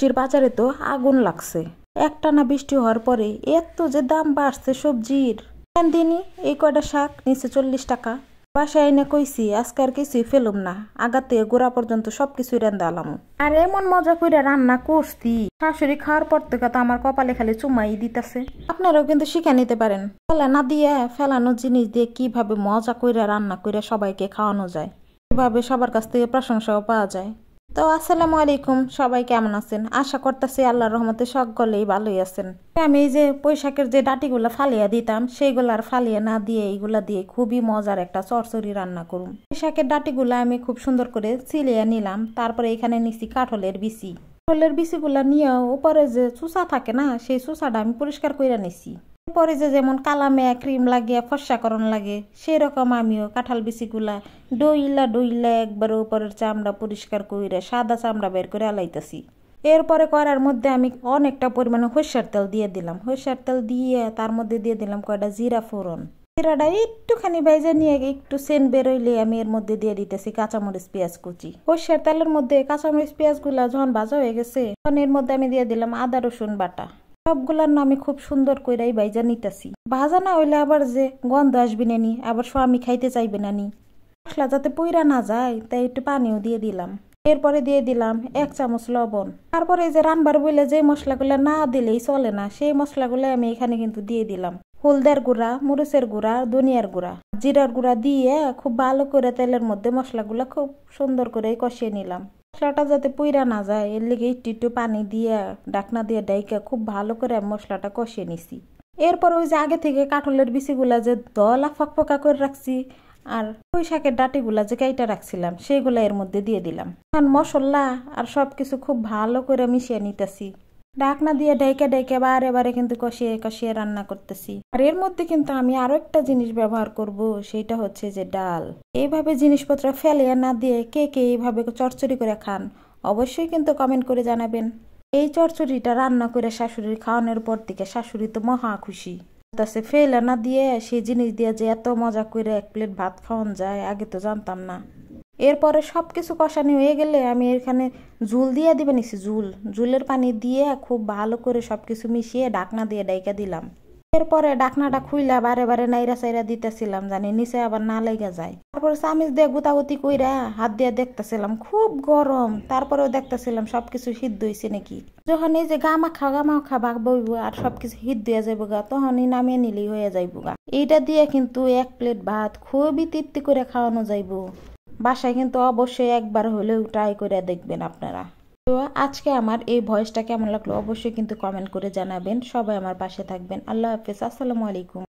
সবজির বাজারে তো আগুন লাগছে। একটানা বৃষ্টি হওয়ার পরে এত যে দাম বাড়ছে সবজির। দিনই এই কয়টা শাক নিচে 40 টাকা। বাসায় এনে কইছি আজকে আর কিছুই ফেলুম না, আগাতে গোড়া পর্যন্ত সবকিছুই রান্না আলাম। আর এমন মজা করে রান্না করছি, শাশুড়ি খাওয়ার পর থেকে তো আমার কপালে খালি চুমাই দিতেছে। আপনারাও কিন্তু শিখে নিতে পারেন, ফেলা না দিয়ে ফেলানো জিনিস দিয়ে কিভাবে মজা করে রান্না করে সবাইকে খাওয়ানো যায়, কিভাবে সবার কাছ থেকে প্রশংসাও পাওয়া যায়। তো আসসালামু আলাইকুম, সবাই কেমন আছেন? আশা করতেছি আল্লাহর রহমতে সকলেই ভালোই আছেন। আমি এই যে পুঁইশাকের যে ডাটিগুলা ফালিয়া দিতাম সেইগুলা আর ফালিয়া না দিয়ে এইগুলা দিয়ে খুবই মজার একটা চরচড়ি রান্না করুন। পুঁইশাকের ডাটিগুলা আমি খুব সুন্দর করে ছিলিয়ে নিলাম। তারপরে এখানে নিছি কাঁঠালের বিচি। কাঁঠালের বিচিগুলা নিয়ে উপরে যে চুষা থাকে না, সেই চুষাটা আমি পরিষ্কার করে নিছি। পরে যে যেমন কালামে ক্রিম লাগিয়ে ফর্সাকরণ লাগে, সেই রকম আমিও কাঁঠাল বিচিগুলা ডইলা একবার উপরের চামড়া পরিষ্কার করে সাদা চামড়া বের করে আলাইতেছি। এরপরে করার মধ্যে আমি অনেকটা পরিমাণে সরষের তেল দিয়ে দিলাম। সরষের তেল দিয়ে তার মধ্যে দিয়ে দিলাম কয়টা জিরা ফোড়ন। জিরাটা একটুখানি ভেজে নিয়ে একটু সেন্ট বেরোইলে আমি এর মধ্যে দিয়ে দিতেছি কাঁচামরিচ পেঁয়াজ কুচি। সরষের তেলের মধ্যে কাঁচামরিচ পেঁয়াজ গুলা যখন ভাজা হয়ে গেছে তখন এর মধ্যে আমি দিয়ে দিলাম আদা রসুন বাটা। সবগুলার আমি খুব সুন্দর করে ভাইজা নিতেছি। ভাজা না হইলে আবার যে গন্ধ আসবি না নি, আবার স্বামী খাইতে চাইবে না নি। মশলা যাতে পুইরা না যায় তাই একটু পানিও দিয়ে দিলাম। এরপরে দিয়ে দিলাম 1 চামচ লবণ। তারপরে যে রান্নার বলে যে মশলাগুলো না দিলেই চলে না, সেই মশলাগুলো আমি এখানে কিন্তু দিয়ে দিলাম। হলদের গুঁড়া, মরিচের গুঁড়া, ধনিয়ার গুঁড়া, জিরার গুঁড়া দিয়ে খুব ভালো করে তেলের মধ্যে মশলাগুলো খুব সুন্দর করে কষিয়ে নিলাম। মশলাটা যাতে পুইরা না যায় এর লিগে একটু পানি দিয়ে ঢাকনা দিয়ে ডাইকা খুব ভালো করে মশলাটা কষিয়ে নিছি। এরপর ওই যে আগে থেকে কাঁঠালের বিচিগুলা যে দলা ফকফকা করে রাখছি আর পুঁইশাকের ডাটিগুলা যে কাইটা রাখছিলাম সেইগুলা এর মধ্যে দিয়ে দিলাম। এখন মশলা আর সবকিছু খুব ভালো করে মিশিয়ে নিতেছি। ঢাকনা দিয়ে ডেকে বারে বারে কিন্তু কষিয়ে কষিয়ে রান্না করতেছি। আর এর মধ্যে কিন্তু আমি আরো একটা জিনিস ব্যবহার করব, সেটা হচ্ছে যে ডাল। এইভাবে জিনিসপত্র ফেলে না দিয়ে কে কে এইভাবে চচ্চড়ি করে খান অবশ্যই কিন্তু কমেন্ট করে জানাবেন। এই চচ্চড়িটা রান্না করে শাশুড়ির খাওয়ানোর পর থেকে শাশুড়ি তো মহা খুশি। ফেলে না দিয়ে সেই জিনিস দিয়ে যে এত মজা করে 1 প্লেট ভাত খাওয়ান যায় আগে তো জানতাম না। এরপরে সবকিছু কষানি হয়ে গেলে আমি এখানে ঝুল দিয়ে দিবে নিছি। ঝুলের পানি দিয়ে খুব ভালো করে সবকিছু মিশিয়ে ঢাকনা দিয়ে ডাইকা দিলাম। এরপরে ঢাকনাটা খুইলা বারে বারে নাইরা চাইরা দিতেছিলাম জানি নিচে আবার না লেগে যায়। তারপরে চামিচ দিয়ে গুতাগুতি কইরা হাত দিয়ে দেখতেছিলাম খুব গরম। তারপরেও দেখতেছিলাম সবকিছু সিদ্ধ হয়েছে নাকি। যখন এই যে গামাখা ভাগ বইব আর সবকিছু সিদ্ধ হয়ে যাইব গা, তখনই নামিয়ে নিলেই হয়ে যাইব গা। এইটা দিয়ে কিন্তু 1 প্লেট ভাত খুবই তৃপ্তি করে খাওয়ানো যাইব। বাসায় কিন্তু অবশ্যই একবার হলেও ট্রাই করে দেখবেন আপনারা। তো আজকে আমার এই ভয়েসটা কেমন লাগলো অবশ্যই কিন্তু কমেন্ট করে জানাবেন। সবাই আমার পাশে থাকবেন। আল্লাহ হাফেজ, আসসালামু আলাইকুম।